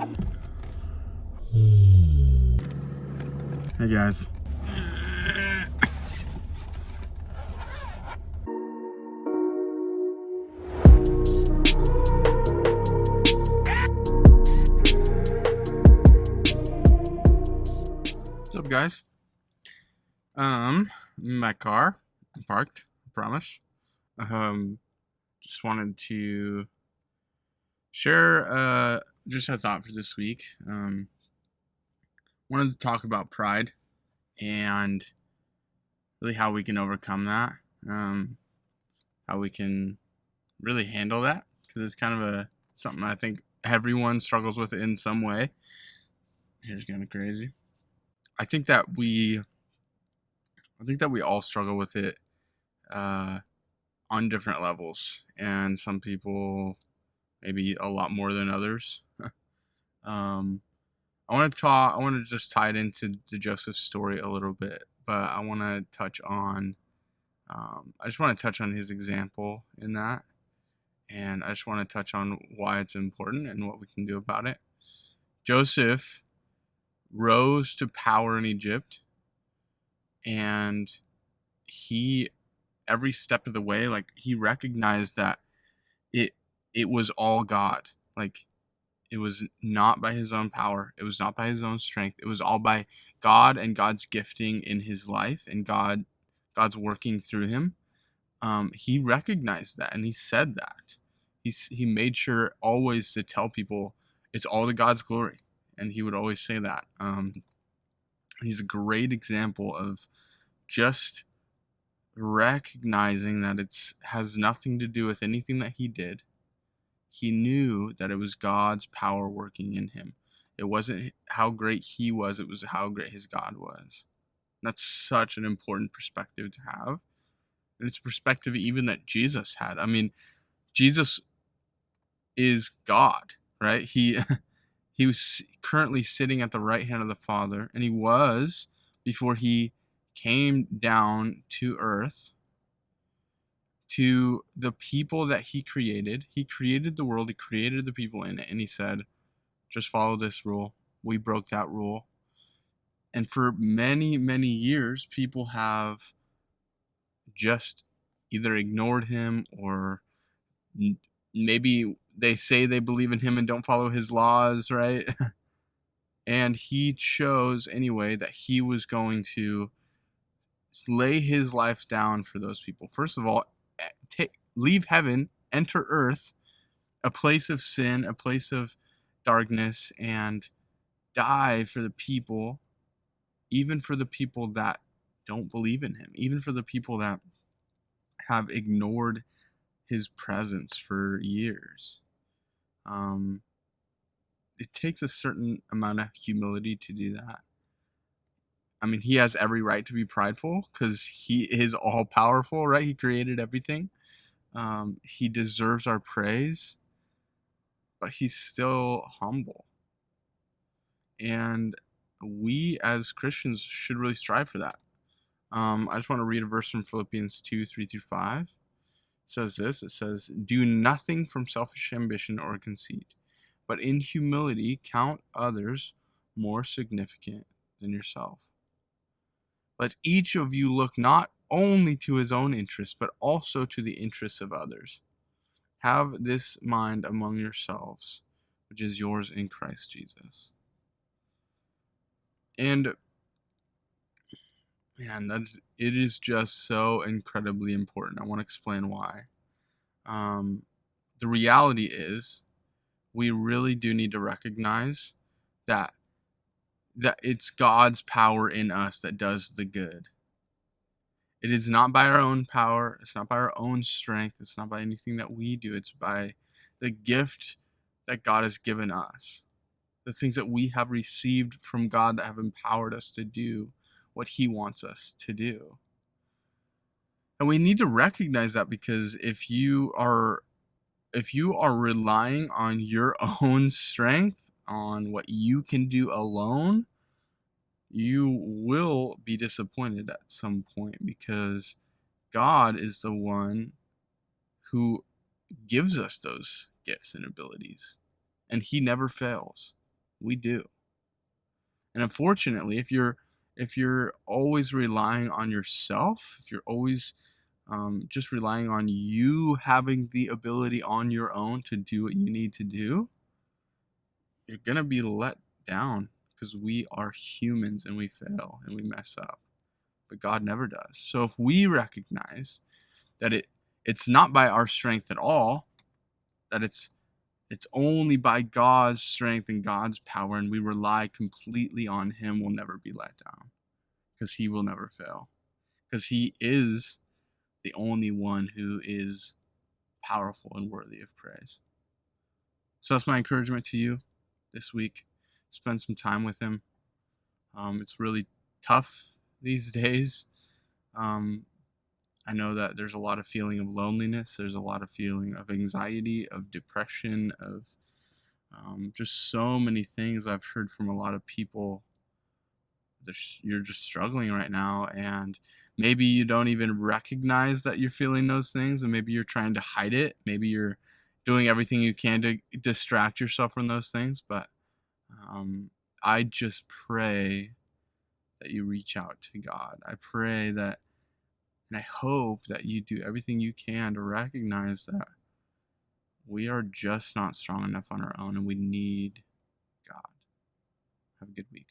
Hey guys. What's up, guys? My car, I'm parked, I promise. Just wanted to share just a thought for this week. Wanted to talk about pride and really how we can overcome that. How we can really handle that, because it's kind of something I think everyone struggles with in some way. Here's kind of crazy. I think that we all struggle with it on different levels, and some people maybe a lot more than others. I want to just tie it into the Joseph story a little bit, but I want to touch on. I just want to touch on his example in that, and I just want to touch on why it's important and what we can do about it. Joseph rose to power in Egypt, and he, every step of the way, like, he recognized that it was all God. Like, it was not by his own power, it was not by his own strength, it was all by God and God's gifting in his life, and God's working through him. He recognized that, and he said that. He made sure always to tell people it's all to God's glory, and he would always say that. He's a great example of just recognizing that it has nothing to do with anything that he did. He knew that it was God's power working in him. It wasn't how great he was, it was how great his God was. That's such an important perspective to have. And it's a perspective even that Jesus had. I mean, Jesus is God, right? He was currently sitting at the right hand of the Father, and he was before he came down to earth to the people that he created. He created the world, he created the people in it, and he said, just follow this rule. We broke that rule. And for many, many years, people have just either ignored him, or maybe they say they believe in him and don't follow his laws, right? And he chose anyway that he was going to lay his life down for those people. First of all, leave heaven, enter earth, a place of sin, a place of darkness, and die for the people, even for the people that don't believe in him, even for the people that have ignored his presence for years. It takes a certain amount of humility to do that. I mean, he has every right to be prideful because he is all powerful, right? He created everything. He deserves our praise, but he's still humble. And we as Christians should really strive for that. I just want to read a verse from Philippians 2:3-5. It says this. It says, do nothing from selfish ambition or conceit, but in humility count others more significant than yourself. Let each of you look not only to his own interests, but also to the interests of others. Have this mind among yourselves, which is yours in Christ Jesus. And man, it is just so incredibly important. I want to explain why. The reality is, we really do need to recognize that it's God's power in us that does the good. It is not by our own power. It's not by our own strength. It's not by anything that we do. It's by the gift that God has given us. The things that we have received from God that have empowered us to do what he wants us to do. And we need to recognize that, because if you are relying on your own strength, on what you can do alone, you will be disappointed at some point, because God is the one who gives us those gifts and abilities, and he never fails. We do. And unfortunately, if you're always relying on yourself, if you're always just relying on you having the ability on your own to do what you need to do, you're gonna be let down because we are humans and we fail and we mess up. But God never does. So if we recognize that it's not by our strength at all, that it's only by God's strength and God's power, and we rely completely on Him, we'll never be let down because He will never fail, because He is the only one who is powerful and worthy of praise. So that's my encouragement to you this week. Spend some time with Him. It's really tough these days. I know that there's a lot of feeling of loneliness. There's a lot of feeling of anxiety, of depression, of just so many things I've heard from a lot of people. You're just struggling right now, and maybe you don't even recognize that you're feeling those things, and maybe you're trying to hide it. Maybe you're doing everything you can to distract yourself from those things, but I just pray that you reach out to God. I pray that, and I hope that you do everything you can to recognize that we are just not strong enough on our own and we need God. Have a good week.